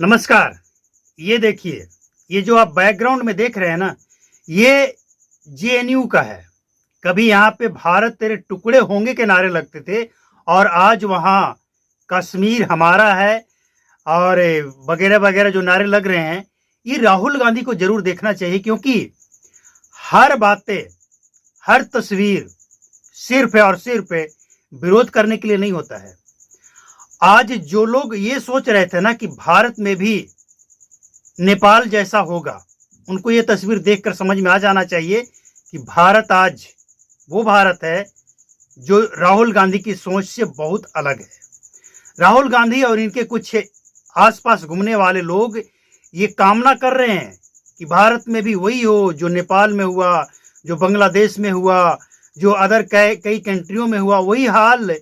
नमस्कार। ये देखिए, ये जो आप बैकग्राउंड में देख रहे हैं ना, ये जेएनयू का है। कभी यहाँ पे भारत तेरे टुकड़े होंगे के नारे लगते थे और आज वहाँ कश्मीर हमारा है और वगैरह वगैरह जो नारे लग रहे हैं, ये राहुल गांधी को जरूर देखना चाहिए, क्योंकि हर बातें, हर तस्वीर सिर्फ और सिर्फ विरोध करने के लिए नहीं होता है। आज जो लोग ये सोच रहे थे ना कि भारत में भी नेपाल जैसा होगा, उनको ये तस्वीर देखकर समझ में आ जाना चाहिए कि भारत आज वो भारत है जो राहुल गांधी की सोच से बहुत अलग है। राहुल गांधी और इनके कुछ आसपास घूमने वाले लोग ये कामना कर रहे हैं कि भारत में भी वही हो जो नेपाल में हुआ, जो बांग्लादेश में हुआ, जो अदर कई कंट्रियों में हुआ, वही हाल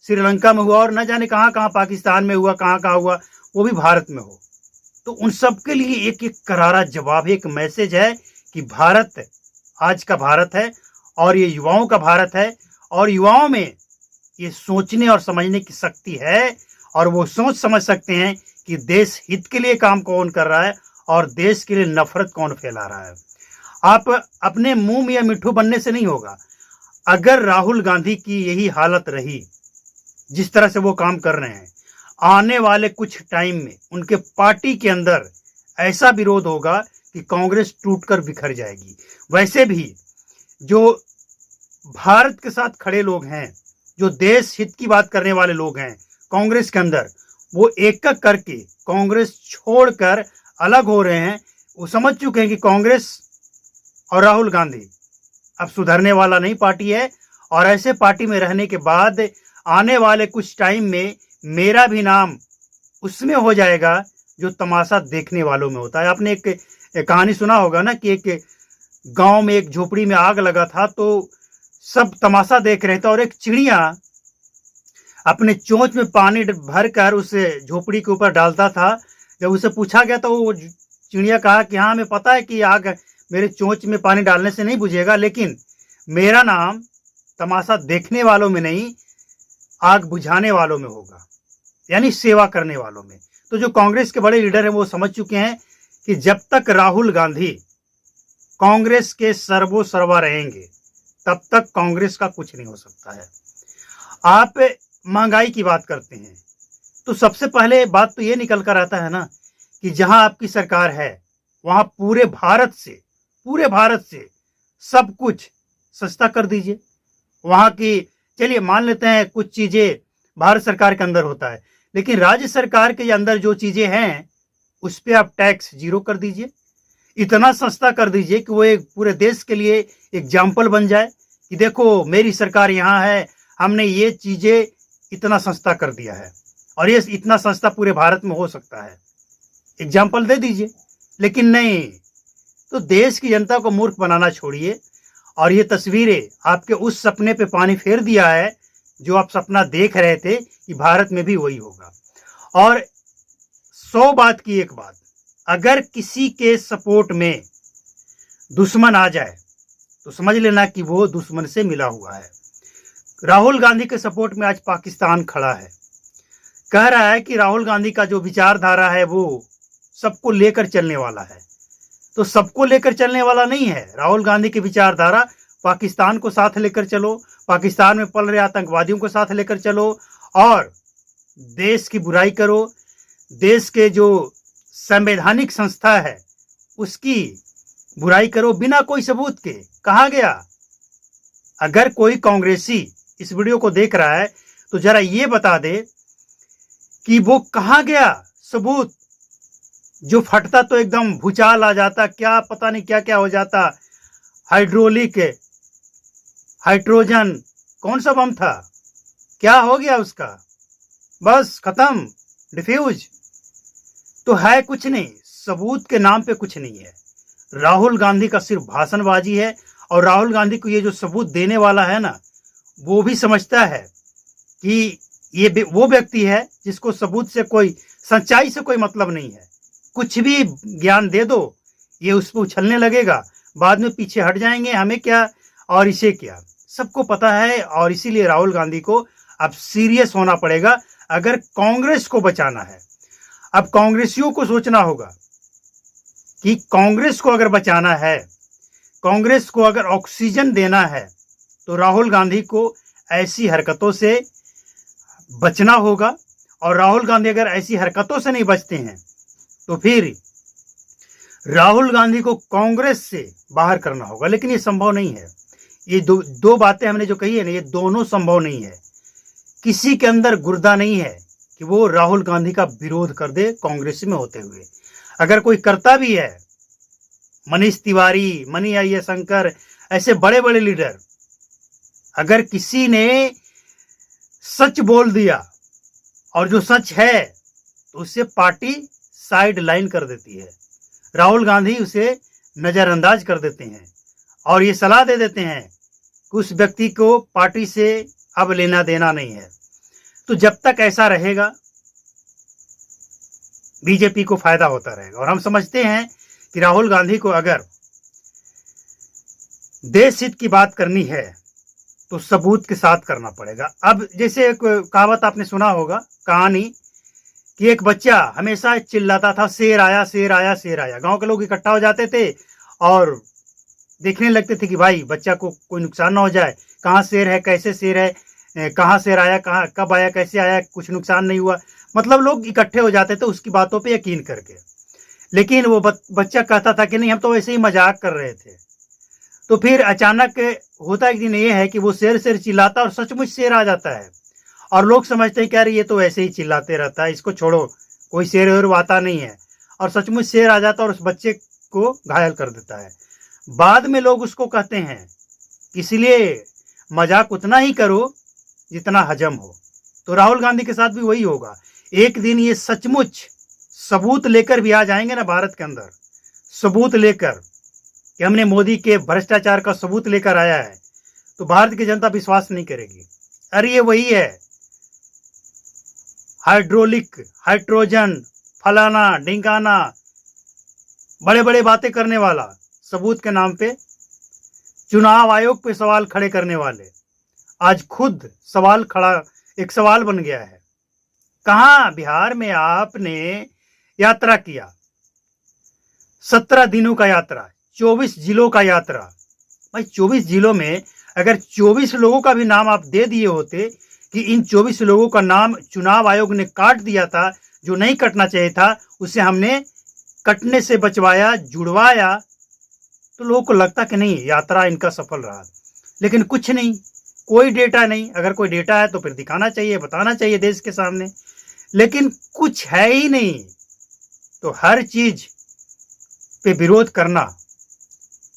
श्रीलंका में हुआ और न जाने कहाँ कहाँ, पाकिस्तान में हुआ, कहाँ कहाँ हुआ, वो भी भारत में हो। तो उन सब के लिए एक एक करारा जवाब है, एक मैसेज है कि भारत आज का भारत है और ये युवाओं का भारत है और युवाओं में ये सोचने और समझने की शक्ति है और वो सोच समझ सकते हैं कि देश हित के लिए काम कौन कर रहा है और देश के लिए नफरत कौन फैला रहा है। आप अपने मुंह में या मिट्ठू बनने से नहीं होगा। अगर राहुल गांधी की यही हालत रही, जिस तरह से वो काम कर रहे हैं, आने वाले कुछ टाइम में उनके पार्टी के अंदर ऐसा विरोध होगा कि कांग्रेस टूटकर बिखर जाएगी। वैसे भी जो भारत के साथ खड़े लोग हैं, जो देश हित की बात करने वाले लोग हैं कांग्रेस के अंदर, वो एक एक करके कांग्रेस छोड़कर अलग हो रहे हैं। वो समझ चुके हैं कि कांग्रेस और राहुल गांधी अब सुधरने वाला नहीं पार्टी है और ऐसे पार्टी में रहने के बाद आने वाले कुछ टाइम में मेरा भी नाम उसमें हो जाएगा जो तमाशा देखने वालों में होता है। आपने एक कहानी सुना होगा ना कि एक गांव में एक झोपड़ी में आग लगा था, तो सब तमाशा देख रहे थे और एक चिड़िया अपने चोंच में पानी भरकर उस झोपड़ी के ऊपर डालता था। जब उसे पूछा गया तो वो चिड़िया कहा कि हाँ, हमें पता है कि आग मेरे चोंच में पानी डालने से नहीं बुझेगा, लेकिन मेरा नाम तमाशा देखने वालों में नहीं, आग बुझाने वालों में होगा, यानी सेवा करने वालों में। तो जो कांग्रेस के बड़े लीडर हैं वो समझ चुके हैं कि जब तक राहुल गांधी कांग्रेस के सर्वोसर्वा रहेंगे तब तक कांग्रेस का कुछ नहीं हो सकता है। आप महंगाई की बात करते हैं तो सबसे पहले बात तो ये निकल कर आता है ना कि जहां आपकी सरकार है वहां पूरे भारत से सब कुछ सस्ता कर दीजिए। वहां की, चलिए मान लेते हैं कुछ चीजें भारत सरकार के अंदर होता है, लेकिन राज्य सरकार के अंदर जो चीजें हैं उस पर आप टैक्स जीरो कर दीजिए। इतना सस्ता कर दीजिए कि वो एक पूरे देश के लिए एग्जाम्पल बन जाए कि देखो मेरी सरकार यहाँ है, हमने ये चीजें इतना सस्ता कर दिया है और ये इतना सस्ता पूरे भारत में हो सकता है। एग्जाम्पल दे दीजिए। लेकिन नहीं, तो देश की जनता को मूर्ख बनाना छोड़िए और ये तस्वीरें आपके उस सपने पे पानी फेर दिया है जो आप सपना देख रहे थे कि भारत में भी वही होगा। और 100 बात की एक बात, अगर किसी के सपोर्ट में दुश्मन आ जाए तो समझ लेना कि वो दुश्मन से मिला हुआ है। राहुल गांधी के सपोर्ट में आज पाकिस्तान खड़ा है, कह रहा है कि राहुल गांधी का जो विचारधारा है वो सबको लेकर चलने वाला है। तो सबको लेकर चलने वाला नहीं है। राहुल गांधी की विचारधारा पाकिस्तान को साथ लेकर चलो, पाकिस्तान में पल रहे आतंकवादियों को साथ लेकर चलो और देश की बुराई करो, देश के जो संवैधानिक संस्था है उसकी बुराई करो बिना कोई सबूत के। कहा गया, अगर कोई कांग्रेसी इस वीडियो को देख रहा है तो जरा ये बता दे कि वो कहाँ गया सबूत। जो फटता तो एकदम भूचाल आ जाता, क्या पता नहीं क्या क्या हो जाता, हाइड्रोलिक, हाइड्रोजन, कौन सा बम था, क्या हो गया उसका, बस खत्म, डिफ्यूज। तो है कुछ नहीं, सबूत के नाम पे कुछ नहीं है। राहुल गांधी का सिर्फ भाषणबाजी है और राहुल गांधी को ये जो सबूत देने वाला है ना, वो भी समझता है कि ये वो व्यक्ति है जिसको सबूत से कोई, सच्चाई से कोई मतलब नहीं है। कुछ भी ज्ञान दे दो ये उस पर उछलने लगेगा, बाद में पीछे हट जाएंगे, हमें क्या और इसे क्या, सबको पता है। और इसीलिए राहुल गांधी को अब सीरियस होना पड़ेगा अगर कांग्रेस को बचाना है। अब कांग्रेसियों को सोचना होगा कि कांग्रेस को अगर बचाना है, कांग्रेस को अगर ऑक्सीजन देना है, तो राहुल गांधी को ऐसी हरकतों से बचना होगा। और राहुल गांधी अगर ऐसी हरकतों से नहीं बचते हैं तो फिर राहुल गांधी को कांग्रेस से बाहर करना होगा। लेकिन ये संभव नहीं है। ये दो बातें हमने जो कही है ना, ये दोनों संभव नहीं है। किसी के अंदर गुर्दा नहीं है कि वो राहुल गांधी का विरोध कर दे कांग्रेस में होते हुए। अगर कोई करता भी है, मनीष तिवारी, मनी आइए शंकर, ऐसे बड़े बड़े लीडर, अगर किसी ने सच बोल दिया और जो सच है तो उससे पार्टी साइड लाइन कर देती है। राहुल गांधी उसे नजरअंदाज कर देते हैं और ये सलाह दे देते हैं कि उस व्यक्ति को पार्टी से अब लेना देना नहीं है। तो जब तक ऐसा रहेगा बीजेपी को फायदा होता रहेगा। और हम समझते हैं कि राहुल गांधी को अगर देश हित की बात करनी है तो सबूत के साथ करना पड़ेगा। अब जैसे एक कहावत आपने सुना होगा, कहानी, कि एक बच्चा हमेशा चिल्लाता था, शेर आया शेर आया शेर आया। गांव के लोग इकट्ठा हो जाते थे और देखने लगते थे कि भाई बच्चा को कोई नुकसान ना हो जाए, कहाँ शेर है, कैसे शेर है, कहाँ शेर आया, कहाँ कब आया, कैसे आया, कुछ नुकसान नहीं हुआ। मतलब लोग इकट्ठे हो जाते थे उसकी बातों पे यकीन करके। लेकिन वो बच्चा कहता था कि नहीं, हम तो वैसे ही मजाक कर रहे थे। तो फिर अचानक होता एक दिन ये है कि वो शेर शेर चिल्लाता और सचमुच शेर आ जाता है। और लोग समझते हैं कि यार ये तो ऐसे ही चिल्लाते रहता है, इसको छोड़ो, कोई शेर वेर आता नहीं है। और सचमुच शेर आ जाता है और उस बच्चे को घायल कर देता है। बाद में लोग उसको कहते हैं, इसलिए मजाक उतना ही करो जितना हजम हो। तो राहुल गांधी के साथ भी वही होगा। एक दिन ये सचमुच सबूत लेकर भी आ जाएंगे ना भारत के अंदर, सबूत लेकर कि हमने मोदी के भ्रष्टाचार का सबूत लेकर आया है, तो भारत की जनता विश्वास नहीं करेगी। अरे ये वही है, हाइड्रोलिक, हाइड्रोजन, फलाना ढिंकाना, बड़े बड़े बातें करने वाला, सबूत के नाम पे चुनाव आयोग पे सवाल खड़े करने वाले, आज खुद सवाल खड़ा, एक सवाल बन गया है। कहां बिहार में आपने यात्रा किया, 17 दिनों का यात्रा, 24 जिलों का यात्रा। भाई 24 जिलों में अगर 24 लोगों का भी नाम आप दे दिए होते कि इन 24 लोगों का नाम चुनाव आयोग ने काट दिया था, जो नहीं कटना चाहिए था उसे हमने कटने से बचवाया, जुड़वाया, तो लोगों को लगता कि नहीं यात्रा इनका सफल रहा। लेकिन कुछ नहीं, कोई डेटा नहीं। अगर कोई डेटा है तो फिर दिखाना चाहिए, बताना चाहिए देश के सामने, लेकिन कुछ है ही नहीं। तो हर चीज पे विरोध करना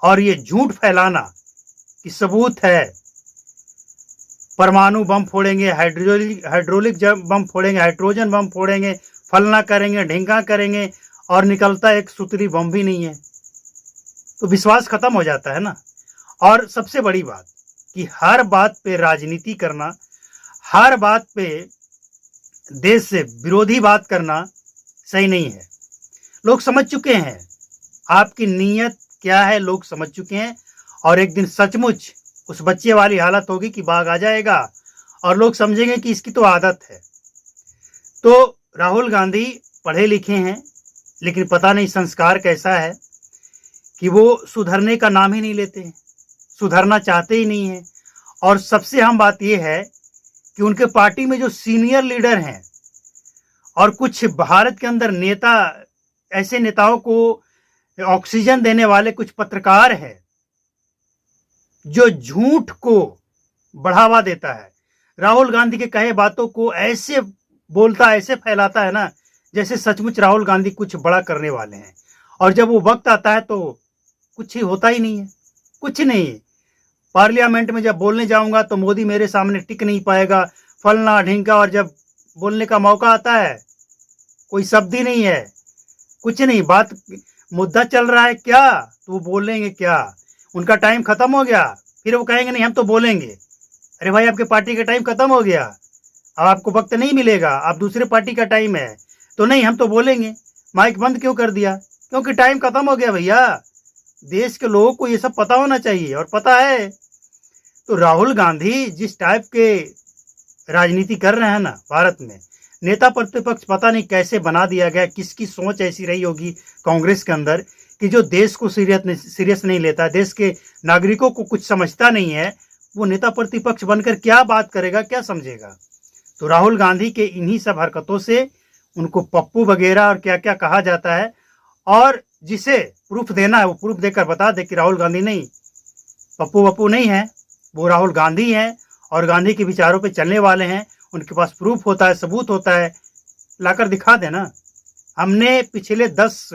और ये झूठ फैलाना कि सबूत है, परमाणु बम फोड़ेंगे, हाइड्रोलिक बम फोड़ेंगे, हाइड्रोजन बम फोड़ेंगे, फलना करेंगे, ढींगा करेंगे, और निकलता एक सुतली बम भी नहीं है, तो विश्वास खत्म हो जाता है ना। और सबसे बड़ी बात कि हर बात पे राजनीति करना, हर बात पे देश से विरोधी बात करना सही नहीं है। लोग समझ चुके हैं आपकी नीयत क्या है, लोग समझ चुके हैं। और एक दिन सचमुच उस बच्चे वाली हालत होगी कि बाघ आ जाएगा और लोग समझेंगे कि इसकी तो आदत है। तो राहुल गांधी पढ़े लिखे हैं, लेकिन पता नहीं संस्कार कैसा है कि वो सुधरने का नाम ही नहीं लेते हैं, सुधरना चाहते ही नहीं हैं। और सबसे अहम बात यह है कि उनके पार्टी में जो सीनियर लीडर हैं और कुछ भारत के अंदर नेता, ऐसे नेताओं को ऑक्सीजन देने वाले कुछ पत्रकार हैं जो झूठ को बढ़ावा देता है। राहुल गांधी के कहे बातों को ऐसे बोलता, ऐसे फैलाता है ना, जैसे सचमुच राहुल गांधी कुछ बड़ा करने वाले हैं। और जब वो वक्त आता है तो कुछ ही होता ही नहीं है, कुछ नहीं। पार्लियामेंट में जब बोलने जाऊंगा तो मोदी मेरे सामने टिक नहीं पाएगा, फलना ढींका, और जब बोलने का मौका आता है कोई शब्द ही नहीं है, कुछ नहीं। बात मुद्दा चल रहा है क्या, तो वो बोलेंगे क्या, उनका टाइम खत्म हो गया, फिर वो कहेंगे नहीं हम तो बोलेंगे। अरे भाई आपके पार्टी का टाइम खत्म हो गया, अब आपको वक्त नहीं मिलेगा, अब दूसरे पार्टी का टाइम है, तो नहीं हम तो बोलेंगे। माइक बंद क्यों कर दिया? क्योंकि टाइम खत्म हो गया भैया। देश के लोगों को ये सब पता होना चाहिए, और पता है। तो राहुल गांधी जिस टाइप के राजनीति कर रहे हैं ना भारत में, नेता प्रतिपक्ष पता नहीं कैसे बना दिया गया, किसकी सोच ऐसी रही होगी कांग्रेस के अंदर कि जो देश को सीरियस नहीं लेता, देश के नागरिकों को कुछ समझता नहीं है, वो नेता प्रतिपक्ष बनकर क्या बात करेगा, क्या समझेगा। तो राहुल गांधी के इन्हीं सब हरकतों से उनको पप्पू वगैरह और क्या क्या कहा जाता है, और जिसे प्रूफ देना है वो प्रूफ देकर बता दे कि राहुल गांधी नहीं, पप्पू वप्पू नहीं है, वो राहुल गांधी हैं और गांधी के विचारों पे चलने वाले हैं। उनके पास प्रूफ होता है, सबूत होता है, लाकर दिखा देना। हमने पिछले 10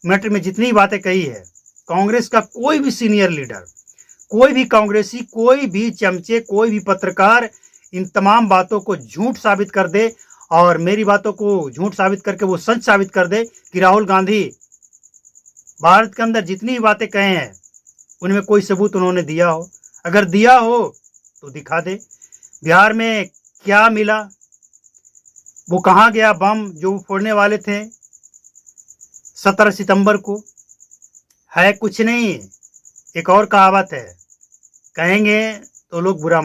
मिनट में जितनी बातें कही है, कांग्रेस का कोई भी सीनियर लीडर, कोई भी कांग्रेसी, कोई भी चमचे, कोई भी पत्रकार इन तमाम बातों को झूठ साबित कर दे और मेरी बातों को झूठ साबित करके वो सच साबित कर दे कि राहुल गांधी भारत के अंदर जितनी बातें कहे हैं उनमें कोई सबूत उन्होंने दिया हो, अगर दिया हो तो दिखा दे। बिहार में क्या मिला, वो कहाँ गया बम जो वो फोड़ने वाले थे 17 सितंबर को, है कुछ नहीं। एक और कहावत है, कहेंगे तो लोग बुरा